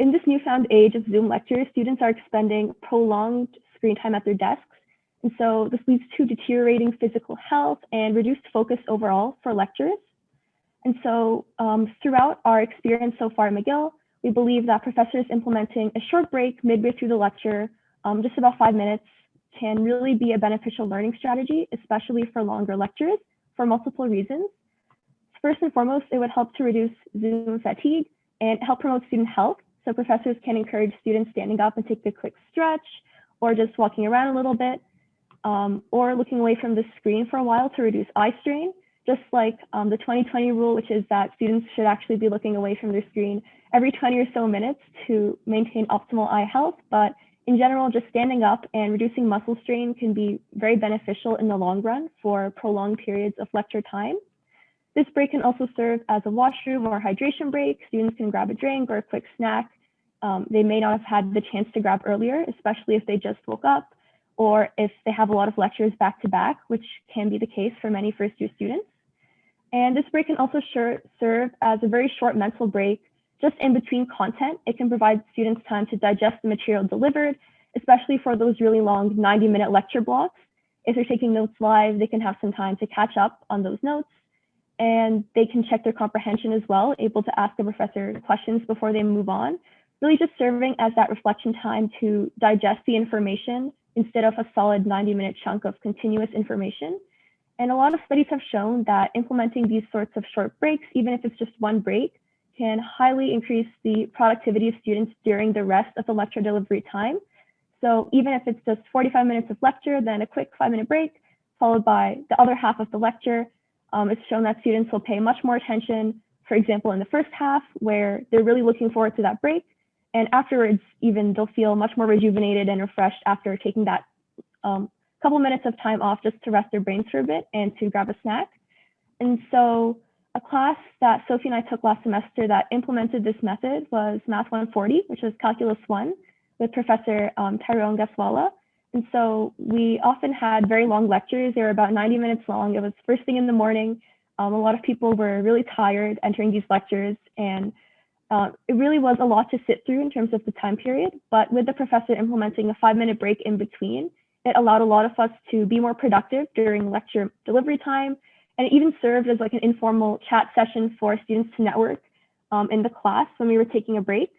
in this newfound age of Zoom lectures, students are expending prolonged screen time at their desks. And so this leads to deteriorating physical health and reduced focus overall for lectures. And so throughout our experience so far at McGill, we believe that professors implementing a short break midway through the lecture, just about 5 minutes, can really be a beneficial learning strategy, especially for longer lectures, for multiple reasons. First and foremost, it would help to reduce Zoom fatigue and help promote student health. So professors can encourage students standing up and take a quick stretch, or just walking around a little bit, or looking away from the screen for a while to reduce eye strain, just like the 20-20 rule, which is that students should actually be looking away from their screen every 20 or so minutes to maintain optimal eye health. But in general, just standing up and reducing muscle strain can be very beneficial in the long run for prolonged periods of lecture time. This break can also serve as a washroom or hydration break. Students can grab a drink or a quick snack they may not have had the chance to grab earlier, especially if they just woke up or if they have a lot of lectures back to back, which can be the case for many first-year students. And this break can also serve as a very short mental break just in between content. It can provide students time to digest the material delivered, especially for those really long 90-minute lecture blocks. If they're taking notes live, they can have some time to catch up on those notes, and they can check their comprehension as well, able to ask the professor questions before they move on, really just serving as that reflection time to digest the information instead of a solid 90-minute chunk of continuous information. And a lot of studies have shown that implementing these sorts of short breaks, even if it's just one break, can highly increase the productivity of students during the rest of the lecture delivery time. So even if it's just 45 minutes of lecture, then a quick 5-minute break, followed by the other half of the lecture, it's shown that students will pay much more attention, for example, in the first half, where they're really looking forward to that break. And afterwards, even they'll feel much more rejuvenated and refreshed after taking that couple minutes of time off just to rest their brains for a bit and to grab a snack. And so a class that Sophie and I took last semester that implemented this method was Math 140, which was Calculus 1 with Professor Tyrone Gaswala. And so we often had very long lectures. They were about 90 minutes long. It was first thing in the morning. A lot of people were really tired entering these lectures, and it really was a lot to sit through in terms of the time period. But with the professor implementing a 5-minute break in between, it allowed a lot of us to be more productive during lecture delivery time. And it even served as like an informal chat session for students to network in the class when we were taking a break.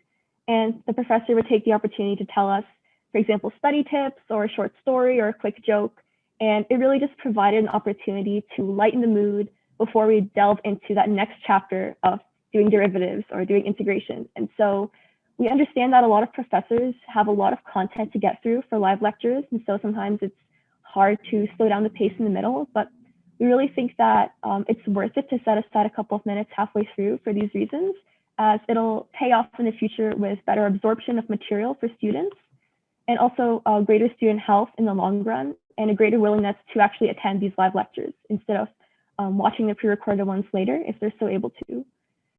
And the professor would take the opportunity to tell us, for example, study tips or a short story or a quick joke. And it really just provided an opportunity to lighten the mood before we delve into that next chapter of doing derivatives or doing integration. And so we understand that a lot of professors have a lot of content to get through for live lectures. And so sometimes it's hard to slow down the pace in the middle, but we really think that it's worth it to set aside a couple of minutes halfway through for these reasons, as it'll pay off in the future with better absorption of material for students, and also greater student health in the long run, and a greater willingness to actually attend these live lectures instead of watching the pre-recorded ones later if they're still able to.